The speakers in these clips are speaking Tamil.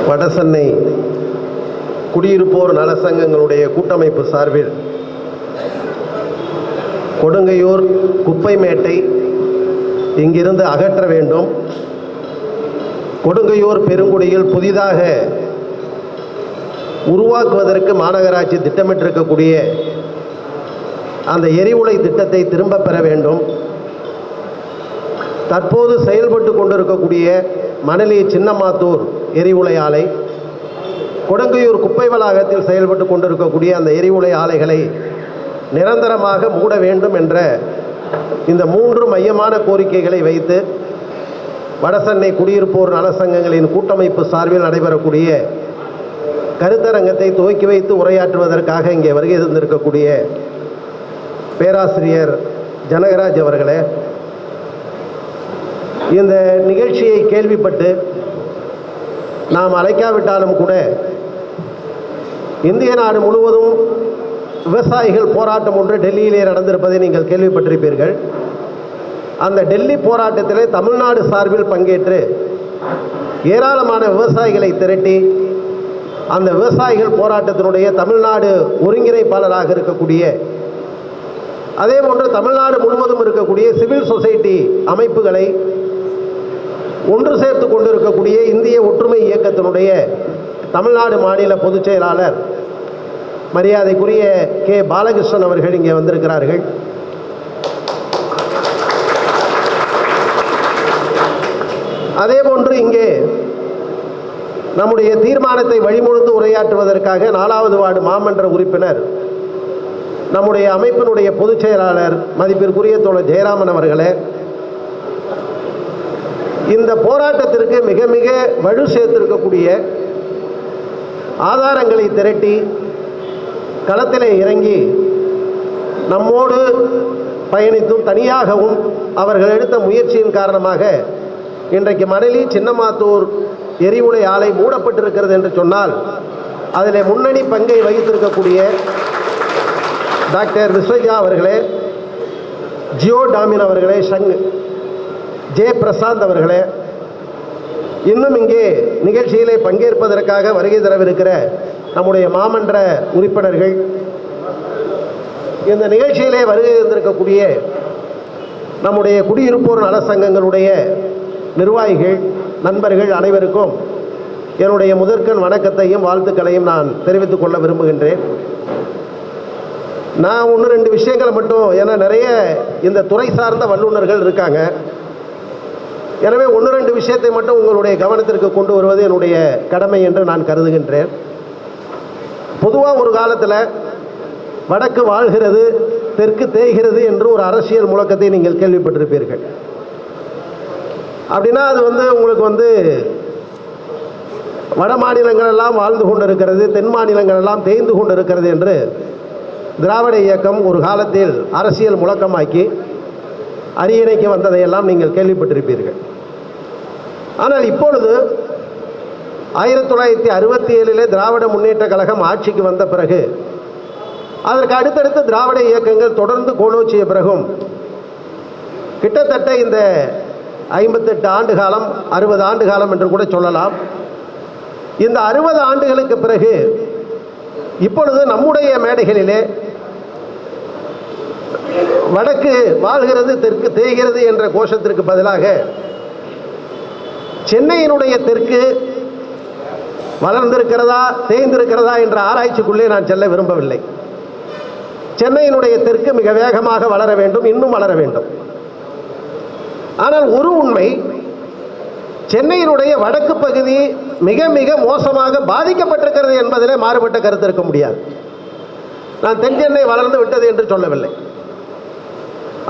வடசென்னை குடியிருப்போர் நல சங்கங்களுடைய கூட்டமைப்பு சார்பில் கொடுங்கையூர் குப்பை மேட்டை இங்கிருந்து அகற்ற வேண்டும். கொடுங்கையூர் பெருங்குடியில் புதிதாக உருவாக்குவதற்கு மாநகராட்சி திட்டமிட்டிருக்கக்கூடிய அந்த எரிவுலை திட்டத்தை திரும்ப பெற வேண்டும். தற்போது செயல்பட்டு கொண்டிருக்கக்கூடிய மணலி சின்னமாத்தூர் எரிவுலை ஆலை, கொடுங்கையூர் குப்பை வளாகத்தில் செயல்பட்டு கொண்டிருக்கக்கூடிய அந்த எரிவுலை ஆலைகளை நிரந்தரமாக மூட வேண்டும் என்ற இந்த 3 மையமான கோரிக்கைகளை வைத்து வடசென்னை குடியிருப்போர் நலசங்கங்களின் கூட்டமைப்பு சார்பில் நடைபெறக்கூடிய கருத்தரங்கத்தை துவக்கி வைத்து உரையாற்றுவதற்காக இங்கே வருகை தந்திருக்கக்கூடிய பேராசிரியர் ஜனகராஜ் அவர்களே, இந்த நிகழ்ச்சியை கேள்விப்பட்டு நாம் அழைக்காவிட்டாலும் கூட இந்திய நாடு முழுவதும் விவசாயிகள் போராட்டம் ஒன்று டெல்லியிலே நடந்திருப்பதை நீங்கள் கேள்விப்பட்டிருப்பீர்கள். அந்த டெல்லி போராட்டத்திலே தமிழ்நாடு சார்பில் பங்கேற்று ஏராளமான விவசாயிகளை திரட்டி அந்த விவசாயிகள் போராட்டத்தினுடைய தமிழ்நாடு ஒருங்கிணைப்பாளராக இருக்கக்கூடிய, அதேபோன்று தமிழ்நாடு முழுவதும் இருக்கக்கூடிய சிவில் சொசைட்டி அமைப்புகளை ஒன்று சேர்த்து கொண்டிருக்கக்கூடிய இந்திய ஒற்றுமை இயக்கத்தினுடைய தமிழ்நாடு மாநில பொதுச் செயலாளர் மரியாதைக்குரிய கே பாலகிருஷ்ணன் அவர்கள் இங்கே வந்திருக்கிறார்கள். அதேபோன்று இங்கே நம்முடைய தீர்மானத்தை வழிமொழிந்து உரையாற்றுவதற்காக 4வது வார்டு மாமன்ற உறுப்பினர் நம்முடைய அமைப்பினுடைய பொதுச் செயலாளர் மதிப்பிற்குரிய தோழர் ஜெயராமன் அவர்களே, இந்த போராட்டத்திற்கு மிக மிக வலு சேர்த்திருக்கக்கூடிய ஆதாரங்களை திரட்டி களத்திலே இறங்கி நம்மோடு பயணித்தும் தனியாகவும் அவர்கள் எடுத்த முயற்சியின் காரணமாக இன்றைக்கு மணலி சின்னமாத்தூர் எரிவுலை ஆலை மூடப்பட்டிருக்கிறது என்று சொன்னால் அதில் முன்னணி பங்கை வகித்திருக்கக்கூடிய டாக்டர் விஸ்வஜா அவர்களே, ஜியோ டாமின் அவர்களே, ஜே பிரசாந்த் அவர்களே, இன்னும் இங்கே நிகழ்ச்சியிலே பங்கேற்பதற்காக வருகை தரவிருக்கிற நம்முடைய மாமன்ற உறுப்பினர்கள், இந்த நிகழ்ச்சியிலே வருகை தந்திருக்கக்கூடிய நம்முடைய குடியிருப்போர் நல சங்கங்களுடைய நிர்வாகிகள், நண்பர்கள் அனைவருக்கும் என்னுடைய முதற்கண் வணக்கத்தையும் வாழ்த்துக்களையும் நான் தெரிவித்துக் கொள்ள விரும்புகின்றேன். நான் 1-2 விஷயங்களை மட்டும், ஏன்னா நிறைய இந்த துறை சார்ந்த வல்லுநர்கள் இருக்காங்க, எனவே 1-2 விஷயத்தை மட்டும் உங்களுடைய கவனத்திற்கு கொண்டு வருவது என்னுடைய கடமை என்று நான் கருதுகின்றேன். பொதுவாக ஒரு காலத்தில் வடக்கு வாழ்கிறது தெற்கு தேய்கிறது என்று ஒரு அரசியல் முழக்கத்தை நீங்கள் கேள்விப்பட்டிருப்பீர்கள். அப்படின்னா அது உங்களுக்கு வட மாநிலங்கள் எல்லாம் வாழ்ந்து கொண்டிருக்கிறது, தென் மாநிலங்கள் எல்லாம் தேய்ந்து கொண்டிருக்கிறது என்று திராவிட இயக்கம் ஒரு காலத்தில் அரசியல் முழக்கமாக்கி அரியணைக்கு வந்ததையெல்லாம் நீங்கள் கேள்விப்பட்டிருப்பீர்கள். ஆனால் இப்பொழுது 1967 திராவிட முன்னேற்ற கழகம் ஆட்சிக்கு வந்த பிறகு, அதற்கு அடுத்தடுத்து திராவிட இயக்கங்கள் தொடர்ந்து கோலோச்சிய பிறகும் கிட்டத்தட்ட இந்த 58 ஆண்டு காலம் 60 ஆண்டு காலம் என்று கூட சொல்லலாம். இந்த 60 ஆண்டுகளுக்கு பிறகு இப்பொழுது நம்முடைய மேடைகளிலே வடக்கு வாழ்கிறது தெற்கு தேய்கிறது என்ற கோஷத்திற்கு பதிலாக சென்னையினுடைய தெற்கு வளர்ந்திருக்கிறதா தேய்ந்திருக்கிறதா என்ற ஆராய்ச்சிக்குள்ளே நான் செல்ல விரும்பவில்லை. சென்னையினுடைய தெற்கு மிக வேகமாக வளர வேண்டும், இன்னும் வளர வேண்டும். ஆனால் ஒரு உண்மை, சென்னையினுடைய வடக்கு பகுதி மிக மிக மோசமாக பாதிக்கப்பட்டிருக்கிறது என்பதிலே மாறுபட்ட கருத்து இருக்க முடியாது. நான் தென் சென்னை வளர்ந்து விட்டது என்று சொல்லவில்லை.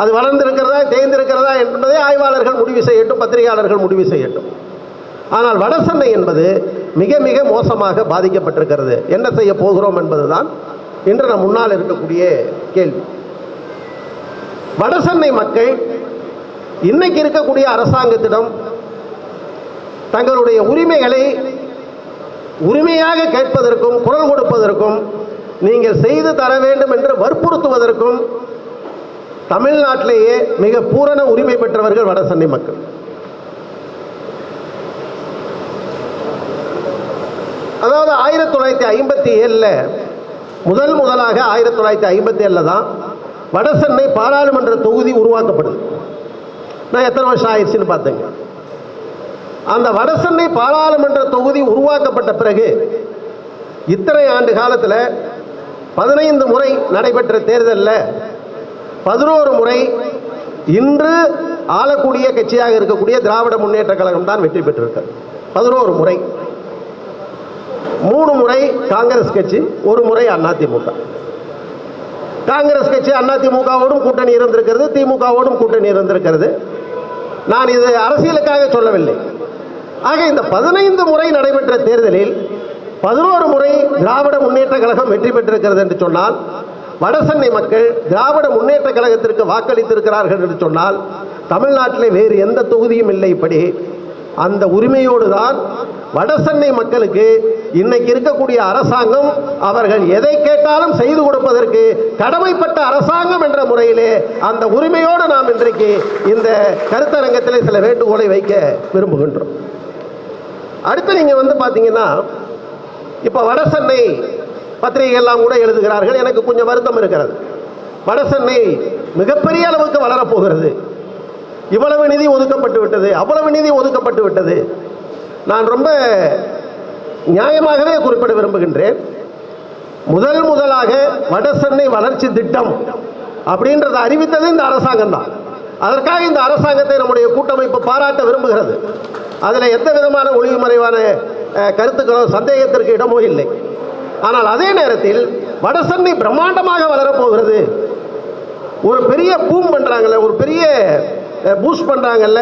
அது வளர்ந்திருக்கிறதா தேய்ந்திருக்கிறதா என்பதை ஆய்வாளர்கள் முடிவு செய்யட்டும், பத்திரிகையாளர்கள் முடிவு செய்யட்டும். ஆனால் வடசென்னை என்பது மிக மிக மோசமாக பாதிக்கப்பட்டிருக்கிறது. என்ன செய்ய போகிறோம் என்பதுதான் இன்று நம் முன்னால் இருக்கக்கூடிய கேள்வி. வடசென்னை மக்கள் இன்னைக்கு இருக்கக்கூடிய அரசாங்கத்திடம் தங்களுடைய உரிமைகளை உரிமையாக கேட்பதற்கும் குரல் கொடுப்பதற்கும் நீங்கள் செய்து தர வேண்டும் என்று வற்புறுத்துவதற்கும் தமிழ்நாட்டிலேயே மிக பூரண உரிமை பெற்றவர்கள் வடசென்னை மக்கள். 1957 முதலாக 1957 தான் வடசென்னை பாராளுமன்ற தொகுதி உருவாக்கப்படுது. நான் எத்தனை வருஷம் ஆயிடுச்சுன்னு பார்த்தேங்க. அந்த வடசென்னை பாராளுமன்ற தொகுதி உருவாக்கப்பட்ட பிறகு இத்தனை ஆண்டு காலத்தில் 15 முறை நடைபெற்ற தேர்தலில் 11 முறை இன்று ஆளக்கூடிய கட்சியாக இருக்கக்கூடிய திராவிட முன்னேற்ற கழகம் தான் வெற்றி பெற்றிருக்கிறது. 11 முறை. 3 முறை காங்கிரஸ் கட்சி, 1 முறை அதிமுக. காங்கிரஸ் கட்சி அதிமுகவோடும் கூட்டணி இருந்திருக்கிறது, திமுகவோடும் கூட்டணி இருந்திருக்கிறது. நான் இது அரசியலுக்காக சொல்லவில்லை. ஆக இந்த 15 முறை நடைபெற்ற தேர்தலில் 11 முறை திராவிட முன்னேற்ற கழகம் வெற்றி பெற்றிருக்கிறது என்று சொன்னால், வடசென்னை மக்கள் திராவிட முன்னேற்ற கழகத்திற்கு வாக்களித்திருக்கிறார்கள் என்று சொன்னால், தமிழ்நாட்டில் வேறு எந்த தொகுதியும் இல்லை. இப்படி அந்த உரிமையோடு தான் வடசென்னை மக்களுக்கு இன்னைக்கு இருக்கக்கூடிய அரசாங்கம் அவர்கள் எதை கேட்டாலும் செய்து கொடுப்பதற்கு கடமைப்பட்ட அரசாங்கம் என்ற முறையிலே அந்த உரிமையோடு நாம் இன்றைக்கு இந்த கருத்தரங்கத்தில் சில வேண்டுகோளை வைக்க விரும்புகின்றோம். அடுத்து நீங்க பார்த்தீங்கன்னா, இப்ப வடசென்னை பத்திரிகை எல்லாம் கூட எழுதுகிறார்கள். எனக்கு கொஞ்சம் வருத்தம் இருக்கிறது. வடசென்னை மிகப்பெரிய அளவுக்கு வளரப்போகிறது, இவ்வளவு நிதி ஒதுக்கப்பட்டு விட்டது, அவ்வளவு நிதி ஒதுக்கப்பட்டு விட்டது. நான் ரொம்ப நியாயமாகவே குறிப்பிட விரும்புகின்றேன். முதலாக வடசென்னை வளர்ச்சி திட்டம் அப்படின்றத அறிவித்தது இந்த அரசாங்கம் தான். அதற்காக இந்த அரசாங்கத்தை நம்முடைய கூட்டமைப்பு பாராட்ட விரும்புகிறது. அதில் எந்த விதமான ஒளிவு மறைவான கருத்துக்களோ சந்தேகத்திற்கு இடமோ இல்லை. ஆனால் அதே நேரத்தில் வடசென்னை பிரம்மாண்டமாக வளரப்போகிறது, ஒரு பெரிய பூம் பண்றாங்கல்ல, ஒரு பெரிய பூஸ்ட் பண்றாங்கல்ல,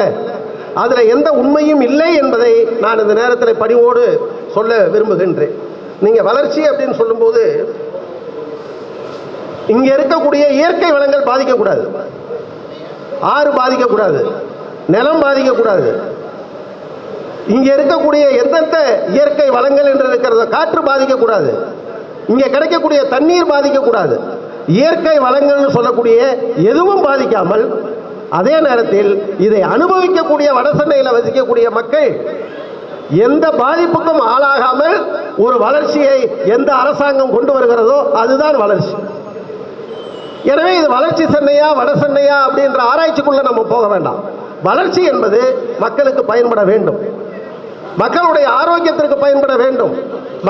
அதில் எந்த உண்மையும் இல்லை என்பதை நான் இந்த நேரத்தில் பணிவோடு சொல்ல விரும்புகின்றேன். நீங்க வளர்ச்சி அப்படின்னு சொல்லும்போது இங்க இருக்கக்கூடிய இயற்கை வளங்கள் பாதிக்கக்கூடாது, ஆறு பாதிக்கக்கூடாது, நிலம் பாதிக்கக்கூடாது. இங்க இருக்கக்கூடிய எந்தெந்த இயற்கை வளங்கள் என்று இருக்கிறத காற்று பாதிக்கக்கூடாது, இங்க கிடைக்கக்கூடிய தண்ணீர் பாதிக்கக்கூடாது. இயற்கை வளங்கள் சொல்லக்கூடிய எதுவும் பாதிக்காமல், அதே நேரத்தில் இதை அனுபவிக்கக்கூடிய வடசென்னையில் வசிக்கக்கூடிய மக்கள் எந்த பாதிப்புக்கும் ஆளாகாமல் ஒரு வளர்ச்சியை எந்த அரசாங்கம் கொண்டு வருகிறதோ அதுதான் வளர்ச்சி. எனவே இது வளர்ச்சி சென்னையா வட சென்னையா அப்படின்ற ஆராய்ச்சிக்குள்ள நம்ம போக வேண்டாம். வளர்ச்சி என்பது மக்களுக்கு பயன்பட வேண்டும், மக்களுடைய ஆரோக்கியத்திற்கு பயன்பட வேண்டும்,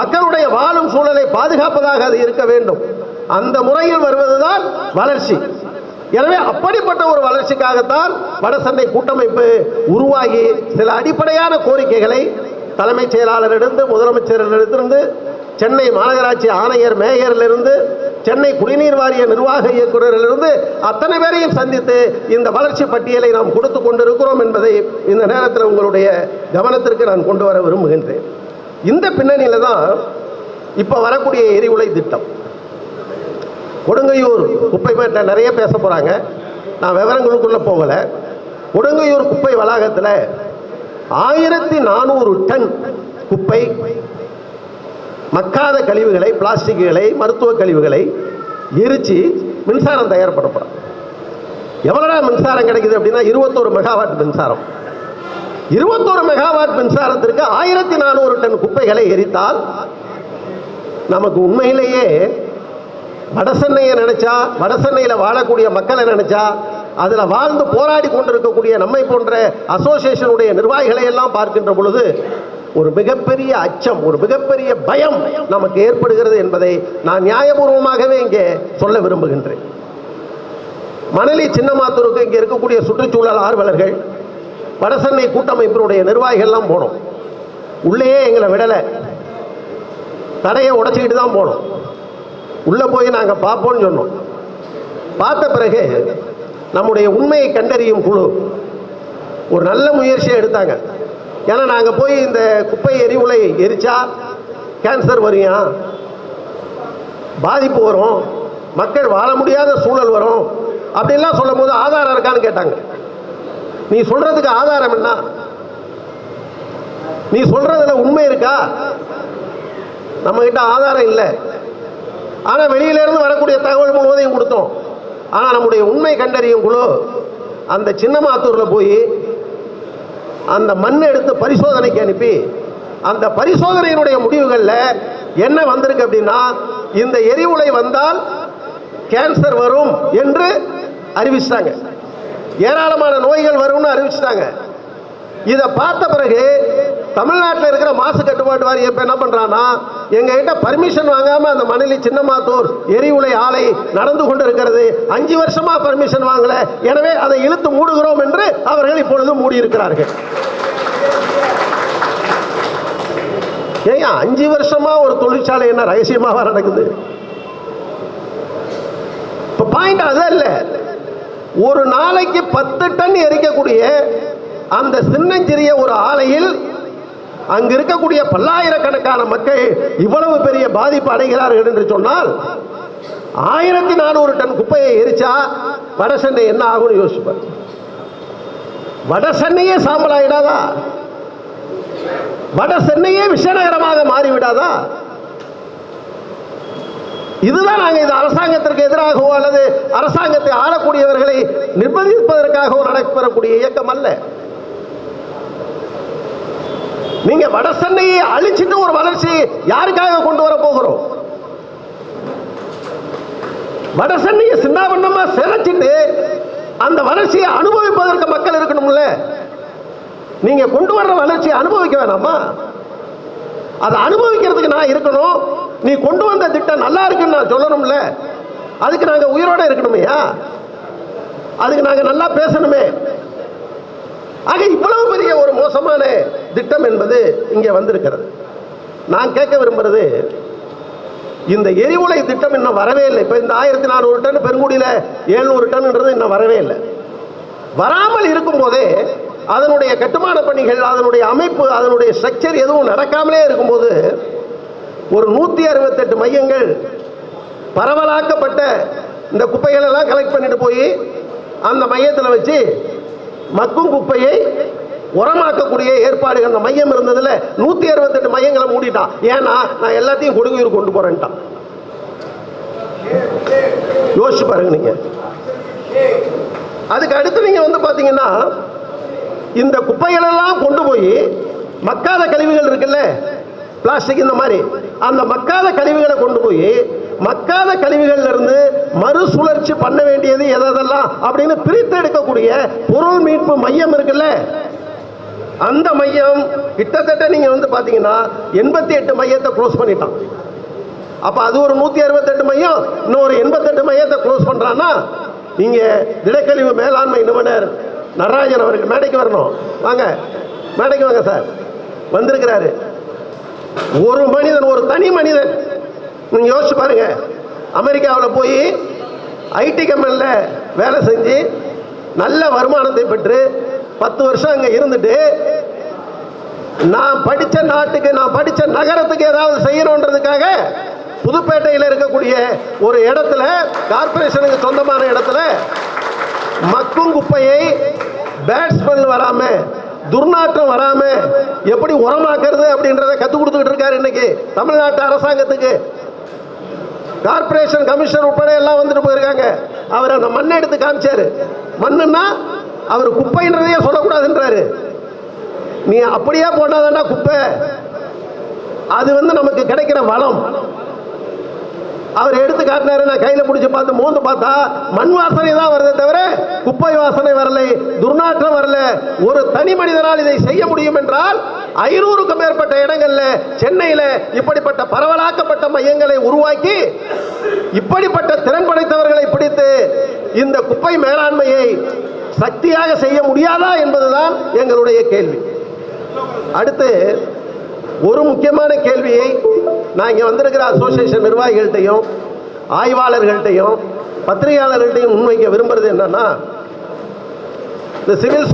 மக்களுடைய வாழும் சூழலை பாதுகாப்பதாக அது இருக்க வேண்டும். அந்த முறையில் வருவதுதான் வளர்ச்சி. எனவே அப்படிப்பட்ட ஒரு வளர்ச்சிக்காகத்தான் வடசென்னை கூட்டமைப்பு உருவாகி சில அடிப்படையான கோரிக்கைகளை தலைமைச் செயலாளரிலிருந்து, முதலமைச்சரிலிருந்து, சென்னை மாநகராட்சி ஆணையர் மேயரிலிருந்து, சென்னை குடிநீர் வாரிய நிர்வாக இயக்குநரிலிருந்து அத்தனை பேரையும் சந்தித்து இந்த வளர்ச்சி பட்டியலை நாம் கொடுத்து கொண்டிருக்கிறோம் என்பதை இந்த நேரத்தில் உங்களுடைய கவனத்திற்கு நான் கொண்டு வர விரும்புகின்றேன். இந்த பின்னணியில் தான் இப்போ வரக்கூடிய எரிவுலை திட்டம். கொடுங்கையூர் குப்பை மேட்டை நிறைய பேச போகிறாங்க, நான் விவரங்களுக்குள்ளே போகலை. கொடுங்கையூர் குப்பை வளாகத்தில் 1400 டன் குப்பை, மக்காத கழிவுகளை, பிளாஸ்டிக்குகளை, மருத்துவ கழிவுகளை எரித்து மின்சாரம் தயார்படுத்துகிறோம். எவ்வளோ மின்சாரம் கிடைக்குது அப்படின்னா 21 மெகாவாட் மின்சாரம். 21 மெகாவாட் மின்சாரத்திற்கு 1400 டன் குப்பைகளை எரித்தால் நமக்கு உண்மையிலேயே வடசென்னையை நினைச்சா, வடசென்னையில் வாழக்கூடிய மக்களை நினைச்சா, அதில் வாழ்ந்து போராடி கொண்டிருக்கக்கூடிய நம்மை போன்ற அசோசியேஷனுடைய நிர்வாகிகளை எல்லாம் பார்க்கின்ற பொழுது ஒரு மிகப்பெரிய அச்சம், ஒரு மிகப்பெரிய பயம் நமக்கு ஏற்படுகிறது என்பதை நான் நியாயபூர்வமாகவே இங்கே சொல்ல விரும்புகின்றேன். மணலி சின்னமாத்தூருக்கு இங்கே இருக்கக்கூடிய சுற்றுச்சூழல் ஆர்வலர்கள், வடசென்னை கூட்டமைப்பினுடைய நிர்வாகிகள்லாம் போனோம். உள்ளேயே எங்களை விடலை, தடையை உடைச்சிக்கிட்டு தான் போனோம். உள்ளே போய் நாங்கள் பார்ப்போம்னு சொன்னோம். பார்த்த பிறகு நம்முடைய உண்மையை கண்டறியும் குழு ஒரு நல்ல முயற்சியை எடுத்தாங்க. ஏன்னா நாங்கள் போய் இந்த குப்பை எரிவுலை எரிச்சா கேன்சர் வரியா, பாதிப்பு வரும், மக்கள் வாழ முடியாத சூழல் வரும் அப்படின்லாம் சொல்லும் போது ஆதாரம் இருக்கான்னு கேட்டாங்க. நீ சொல்றதுக்கு ஆதாரம் என்ன? நீ சொல்றதுல உண்மை இருக்கா? நம்ம கிட்ட ஆதாரம் இல்லை. ஆனால் வெளியிலிருந்து வரக்கூடிய தகவல் முழுவதையும் கொடுத்தோம். ஆனால் நம்முடைய உண்மை கண்டறியும் குழு அந்த சின்னமாத்தூரில் போய் அந்த மண்ணை எடுத்து பரிசோதனைக்கு அனுப்பி அந்த பரிசோதனையினுடைய முடிவுகளில் என்ன வந்திருக்கு அப்படின்னா, இந்த எரிவுலை வந்தால் கேன்சர் வரும் என்று அறிவிச்சிட்டாங்க, ஏராளமான நோய்கள் வரும்னு அறிவிச்சிட்டாங்க. இதை பார்த்த பிறகு தமிழ்நாட்டில் இருக்கிற மாசு கட்டுப்பாட்டு வாரியம் இப்போ என்ன பண்ணுறான்னா, எங்ககிட்ட பர்மிஷன் வாங்காமல் அந்த மணலி சின்னமாத்தூர் எரிவுலை ஆலை நடந்து கொண்டு இருக்கிறது, 5 வருஷமா பர்மிஷன் வாங்கல, எனவே அதை இழுத்து மூடுகிறோம் என்று அவர்கள் இப்பொழுது மூடியிருக்கிறார்கள். ஏங்க 5 வருஷமா ஒரு தொழிற்சாலை என்ன ரகசியமாக நடக்குது? இப்போ பாயிண்ட் அது இல்லை. ஒரு நாளைக்கு 10 டன் எரிக்கக்கூடிய அந்த சின்னஞ்சிறிய ஒரு ஆலையில் அங்கு இருக்கக்கூடிய பல்லாயிரக்கணக்கான மக்கள் இவ்வளவு பெரிய பாதிப்பு அடைகிறார்கள் என்று சொன்னால், 1400 டன் குப்பையை எரிச்சா வட சென்னை என்ன ஆகும்னு யோசிப்பார். வட சென்னையே சாம்பல் ஆகிடாதா? வட சென்னையே விஷநகரமாக மாறிவிடாதா? இதுதான் நாங்கள் இந்த அரசாங்கத்திற்கு எதிராகவோ அல்லது அரசாங்கத்தை ஆளக்கூடியவர்களை நிர்பந்திப்பதற்காகவோ நடைபெறக்கூடிய இயக்கம் அல்ல. நீங்க வட சென்னையை அழிச்சிட்டு ஒரு வளர்ச்சி யாருக்காக கொண்டு வர போகிறோம்? வட சென்னையை சின்னாபண்ணமா சிதைச்சிட்டு அந்த வளர்ச்சியை அனுபவிப்பதற்கு மக்கள் இருக்கணும்ல. நீங்க கொண்டு வர்ற வளர்ச்சியை அனுபவிக்க வேணாமா? அதை அனுபவிக்கிறதுக்கு நான் இருக்கணும். நீ கொண்டு வந்த திட்டம் நல்லா இருக்குன்னு நான் சொல்லணும்ல. அதுக்கு நாங்க உயிரோட இருக்கணுமையா? அதுக்கு நாங்க நல்லா பேசணுமே. ஆக இவ்வளவு பெரிய ஒரு மோசமான திட்டம் என்பது இங்கே வந்திருக்கிறது. நான் கேட்க விரும்புறது, இந்த எரிவுலை திட்டம் இன்னும் வரவே இல்லை. இப்போ இந்த 1400 டன், பெருங்குடியில் 700 டன்ன்றது இன்னும் வரவே இல்லை. வராமல் இருக்கும் போதே அதனுடைய கட்டுமான பணிகள், அதனுடைய அமைப்பு, அதனுடைய ஸ்ட்ரக்சர் எதுவும் நடக்காமலே இருக்கும்போது ஒரு 168 மையங்கள் பரவலாக்கப்பட்ட இந்த குப்பைகள் எல்லாம் கலெக்ட் பண்ணிட்டு போய் அந்த மையத்தில் வச்சு மக்கும் குப்பையை உரமாக்கக்கூடிய ஏற்பாடுகள் அந்த மையம் இருந்ததுல 168 மையங்களை மூடிட்டான். ஏன்னா நான் எல்லாத்தையும் கொடுங்கூர் கொண்டு போறேன்ட்டான். யோசிச்சு பாருங்க நீங்க. அதுக்கு அடுத்து நீங்க வந்து பாத்தீங்கன்னா, இந்த குப்பைகள் எல்லாம் கொண்டு போய் மக்காத கழிவுகள் இருக்குல்ல, பிளாஸ்டிக் இந்த மாதிரி, அந்த மக்காத கழிவுகளை கொண்டு போய் மக்காத கழிவுகள்ல இருந்து மறுசுழற்சி பண்ண வேண்டியது எதெல்லாம் அப்படின்னு பிரித்து எடுக்கக்கூடிய பொருள் மீட்பு மையம் இருக்குல்ல, அந்த மையம் கிட்டத்தட்ட நீங்க வந்து பாத்தீங்கன்னா 88 மையத்தை க்ளோஸ் பண்ணிட்டான். அப்ப அது ஒரு 168 மையம், இன்னொரு 88 மையத்தை க்ளோஸ் பண்றான்னா, நீங்க திடக்கழிவு மேலாண்மை நிபுணர் நடராஜன் அவர்கள் மேடைக்கு வரணும். வாங்க, மேடைக்கு வாங்க சார். வந்திருக்கிறாரு. ஒரு மனிதன், ஒரு தனி மனிதன், நீங்க யோசிச்சு பாருங்க. அமெரிக்காவில் போய் ஐடி கம்பெனில வேலை செஞ்சு நல்ல வருமானத்தை பெற்று 10 வருஷம் அங்க இருந்துட்டு, நான் படிச்ச நாட்டுக்கு, நான் படிச்ச நகரத்துக்கு ஏதாவது செய்யணுன்றதுக்காக புதுப்பேட்டையில் இருக்கக்கூடிய ஒரு இடத்துல, கார்பரேஷனுக்கு சொந்தமான இடத்துல மக்கும் குப்பையை பேட் ஸ்மெல் வராம, துர்நாற்றம் வராம எப்படி உரமாக்குறது அப்படின்றத கற்றுக் கொடுத்துக்கிட்டு இருக்காரு இன்னைக்கு தமிழ்நாட்டு அரசாங்கத்துக்கு. கார்பரேஷன் கமிஷனர் உட்பட எல்லாம் வந்துட்டு போயிருக்காங்க. அவர் அந்த மண்ணை எடுத்து காமிச்சாரு. மண்ணுன்னா அவர் குப்பைன்றதையே சொல்லக்கூடாதுன்றாரு. நீ அப்படியே போட்டாதான்டா குப்பை, அது வந்து நமக்கு கிடைக்கிற வளம். அவர் எடுத்து காட்டினாரு. நான் கையில் பிடிச்சி பார்த்து மோந்து பார்த்தா மண் வாசனை தான் வருதே தவிர குப்பை வாசனை வரலை, துர்நாற்றம் வரல. ஒரு தனி மனிதனால் இதை செய்ய முடியும் என்றால் 500க்கும் மேற்பட்ட இடங்கள்ல சென்னையில இப்படிப்பட்ட பரவலாக்கப்பட்ட மையங்களை உருவாக்கி இப்படிப்பட்ட திறன் படைத்தவர்களை பிடித்து இந்த குப்பை மேலாண்மையை சக்தியாக செய்ய முடியாதா என்பதுதான் எங்களுடைய கேள்வி. அடுத்து ஒரு முக்கியமான கேள்வியை நான் இங்கே வந்திருக்கிற அசோசியேஷன் நிர்வாகிகள்கிட்டையும் ஆய்வாளர்கள்ட்டையும் பத்திரிகையாளர்கள்ட்டையும் முன்வைக்க விரும்புறது என்னன்னா, இந்த சிவில்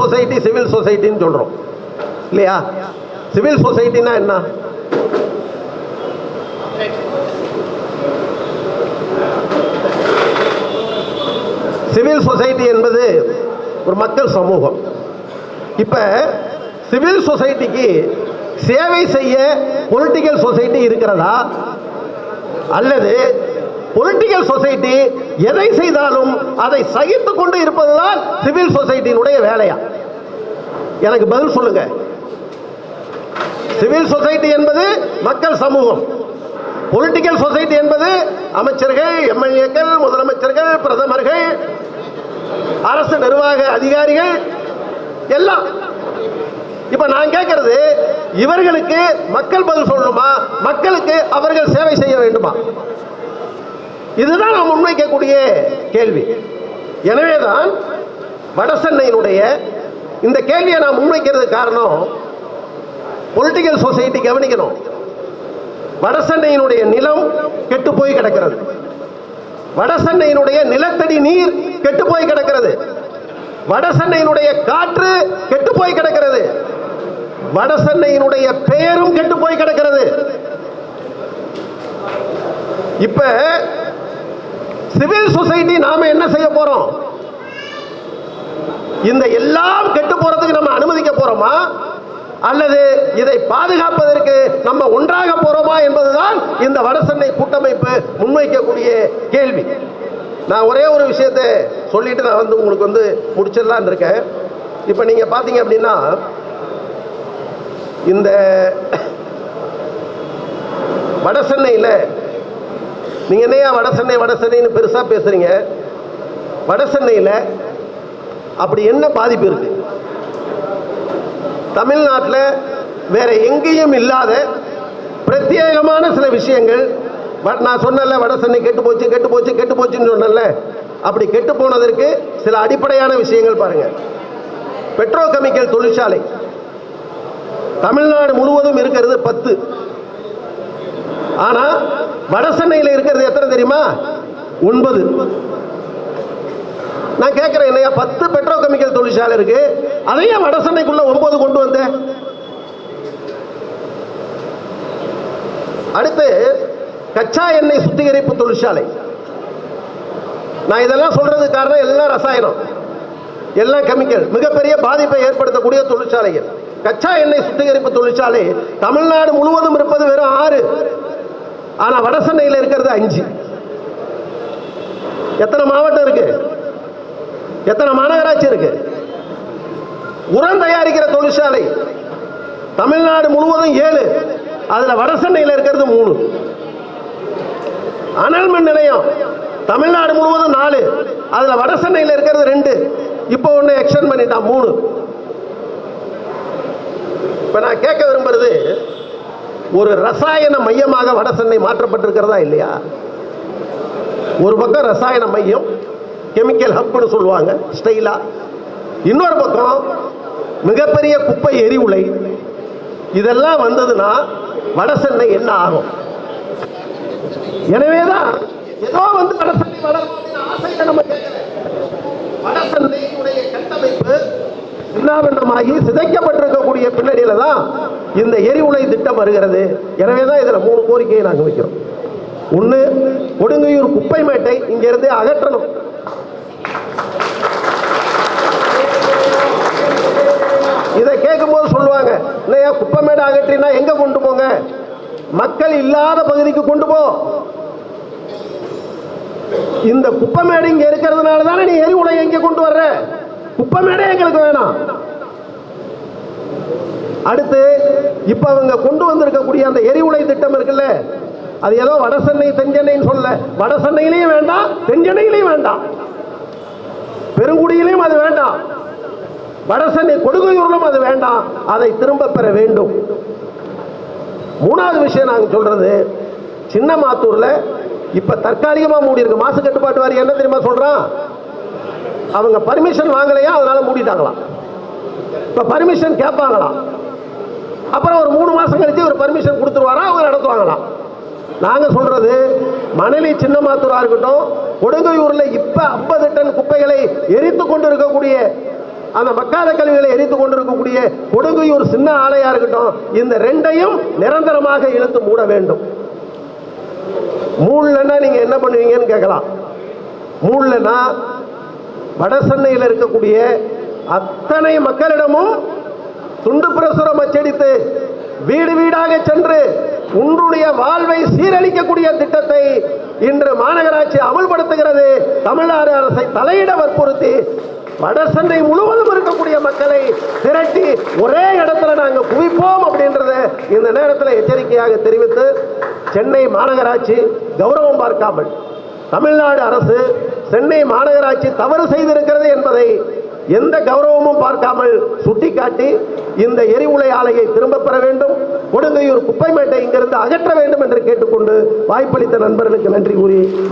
சொசைட்டின்னு சொல்றோம் இல்லையா? சிவில் சொசைட்டினா என்ன? சிவில் சொசைட்டி என்பது ஒரு மக்கள் சமூகம். இப்ப சிவில் சொசைட்டிக்கு சேவை செய்ய பொலிட்டிக்கல் சொசைட்டி இருக்கிறதா, அல்லது பொலிட்டிக்கல் சொசைட்டி எதை செய்தாலும் அதை சகித்துக் கொண்டு இருப்பதுதான் சிவில் சொசைட்டியினுடைய வேலையா? எனக்கு பதில் சொல்லுங்க. சிவில் சொசைட்டி என்பது மக்கள் சமூகம். பொலிட்டிக்கல் சொசைட்டி என்பது அமைச்சர்கள், எம்எல்ஏக்கள், முதலமைச்சர்கள், பிரதமர்கள், அரசு நிர்வாக அதிகாரிகள் எல்லாம். இப்ப நான் கேட்கிறது, இவர்களுக்கு மக்கள் பதில் சொல்லணுமா, மக்களுக்கு அவர்கள் சேவை செய்ய வேண்டுமா? இதுதான் நாம் முன்வைக்கக்கூடிய கேள்வி. எனவேதான் வடசென்னையினுடைய இந்த கேள்வியை நான் முன்வைக்கிறது காரணம், பொலிட்டிக்கல் சொசைட்டி கவனிக்கணும். வடசென்னையினுடைய நிலம் கெட்டு போய் கிடக்கிறது. வடசென்னையினுடைய நிலத்தடி நீர் கெட்டு போய் கிடக்கிறது. வடசென்னையினுடைய காற்று கெட்டு போய் கிடக்கிறது. வடசென்னையினுடைய பெயரும் கெட்டு போய் கிடக்கிறது. இப்ப சிவில் சொசைட்டி நாம என்ன செய்ய போறோம்? இந்த எல்லாம் கெட்டு போறதுக்கு நம்ம அனுமதிக்க போறோமா, அல்லது இதை பாதுகாப்பதற்கு நம்ம ஒன்றாக போறோமா என்பதுதான் இந்த வடசென்னை கூட்டமைப்பு முன்வைக்கக்கூடிய கேள்வி. நான் ஒரே ஒரு விஷயத்தை சொல்லிட்டு நான் உங்களுக்கு முடிச்சிடலான்னு இருக்கேன். இப்ப நீங்க பாத்தீங்க அப்படின்னா, இந்த வடசென்னையில் நீங்க என்னையா வடசென்னை வடசென்னைன்னு பெருசா பேசுறீங்க? வடசென்னையில் அப்படி என்ன பாதிப்பு இருக்கு? தமிழ்நாட்டில் வேற எங்கேயும் இல்லாத பிரத்யேகமான சில விஷயங்கள். நான் சொன்னல, வடசென்னை கெட்டு போச்சு கெட்டு போச்சு கெட்டு போச்சுன்னு சொன்னல. அப்படி கெட்டு போனதற்கு சில அடிப்படையான விஷயங்கள் பாருங்க. பெட்ரோ கெமிக்கல் தொழிற்சாலை தமிழ்நாடு முழுவதும் இருக்கிறது 10. ஆனா வடசென்னையில் இருக்கிறது எத்தனை தெரியுமா? 9. நான் கேட்கிறேன், இல்லையா 10 பெட்ரோ கெமிக்கல் தொழிற்சாலை இருக்கு, அதையே வடசென்னைக்குள்ள 9 கொண்டு வந்த? அடுத்து கச்சா எண்ணெய் சுத்திகரிப்பு தொழிற்சாலை. நான் இதெல்லாம் சொல்றது காரணம், எல்லாம் ரசாயனம், எல்லாம் கெமிக்கல், மிகப்பெரிய பாதிப்பை ஏற்படுத்தக்கூடிய தொழிற்சாலைகள். கச்சா எண்ணெய் சுத்திகரிப்பு தொழிற்சாலை தமிழ்நாடு முழுவதும் இருப்பது வெறும் 6. ஆனா வடசென்னையில் இருக்கிறது 5. எத்தனை மாவட்டம் இருக்கு? எத்தனை மாநகராட்சி இருக்கு? உரம் தயாரிக்கிற தொழிற்சாலை தமிழ்நாடு முழுவதும் 7. அதுல வடசென்னையில் இருக்கிறது 3. அனல் மின் நிலையம் தமிழ்நாடு முழுவதும் 4. அதுல வடசென்னையில் இருக்கிறது 2. இப்போ ஒண்ணு எக்ஸ்டெண்ட் பண்ணிட்டான் 3. இப்ப நான் கேட்க விரும்புறது, ஒரு ரசாயன மையமாக வடசென்னை மாற்றப்பட்டிருக்கிறதா இல்லையா? ஒரு பக்கம் ரசாயன மையம், கெமிக்கல் ஹப்னு சொல்லுவாங்க ஸ்டைலா. இன்னொரு பக்கம் மிகப்பெரிய குப்பை எரிவுலை. இதெல்லாம் வந்ததுன்னா வடசென்னை என்ன ஆகும்? எனவேதான் ஏதோ வடசென்னை வளர்ந்து ஆசையை நம்ம கேட்கல. வடசென்னையுடைய கட்டமைப்பு சின்னாபின்னமாகி சிதைக்கப்பட்டிருக்கக்கூடிய பின்னணியில தான் இந்த எரிவுலை திட்டம் வருகிறது. எனவேதான் இதுல 3 கோரிக்கையை நாங்கள் வைக்கிறோம். 1, கொடுங்கையூர் குப்பை மேட்டை இங்க இருந்தே அகற்றணும். இதை கேட்கும் போது சொல்லுவாங்க, இல்லையா குப்பை மேடை அகற்றினா எங்க கொண்டு போங்க? மக்கள் இல்லாத பகுதிக்கு கொண்டு போ. இந்த குப்பை மேடை இங்க இருக்கிறதுனால தானே நீ எரிவுலை எங்க கொண்டு வர்ற? குப்பை மேடை எங்களுக்கு வேணாம். அடுத்து இப்ப அவங்க கொண்டு வந்திருக்கக்கூடிய அந்த எரிவுலை திட்டம் இருக்குல்ல, அது ஏதோ வடசென்னை தென்சென்னைன்னு சொல்ல. வடசென்னையிலையும் வேண்டாம், தென்சென்னையிலையும் வேண்டாம், பெருங்குடியிலையும் அது வேண்டாம், வடசென்னை கொடுங்கையூரிலும் அது வேண்டாம். அதை திரும்ப பெற வேண்டும். 3வது விஷயம் நாங்க சொல்றது, சின்னமாத்தூர்ல இப்ப தற்காலிகமா மூடி இருக்கு. மாசு கட்டுப்பாட்டு வாரியம் என்ன தெரியுமா சொல்றான்? அவங்க பர்மிஷன் வாங்கலையா, அதனால மூடிட்டாங்களாம். இப்ப பர்மிஷன் கேட்பாங்களாம். அப்புறம் ஒரு 3 மாசம் கழிச்சு ஒரு பர்மிஷன் கொடுத்துருவாரா, அவங்க நடத்துவாங்களாம். நாங்க சொல்றது, மணலி சின்னமாத்தூரா இருக்கட்டும், கொடுங்கையூர்ல இப்ப 50 டன் குப்பைகளை எரித்து கொண்டு இருக்கக்கூடிய, அந்த மக்காத கழிவுகளை எரித்து கொண்டிருக்கக்கூடிய கொடுங்கையூர் சின்ன ஆலையா இருக்கட்டும், இந்த 2ஐயும் நிரந்தரமாக இழுத்து மூட வேண்டும். மூடலன்னா நீங்க என்ன பண்ணுவீங்கன்னு கேட்கலாம். மூடலன்னா வடசென்னையில் இருக்கக்கூடிய அத்தனை மக்களிடமும் துண்டு பிரசுரம் அச்சடித்து வீடு வீடாக சென்று உன்னுடைய வாழ்வை சீரழிக்கக்கூடிய திட்டத்தை இன்று மாநகராட்சி அமல்படுத்துகிறது. தமிழ்நாடு அரசை தலையிட வற்புறுத்தி வடசென்னை முழுவதும் இருக்கக்கூடிய மக்களை திரட்டி ஒரே இடத்துல நாங்கள் குவிப்போம் அப்படின்றத இந்த நேரத்தில் எச்சரிக்கையாக தெரிவித்து சென்னை மாநகராட்சி கௌரவம் பார்க்காமல் தமிழ்நாடு அரசு சென்னை மாநகராட்சி தவறு செய்திருக்கிறது என்பதை எந்த கௌரவமும் பார்க்காமல் சுட்டிக்காட்டி இந்த எரிவுலை ஆலையை திரும்ப பெற வேண்டும், கொடுங்கையூர் குப்பை மேட்டை இங்கிருந்து அகற்ற வேண்டும் என்று கேட்டுக்கொண்டு வாய்ப்பளித்த நண்பர்களுக்கு நன்றி கூறி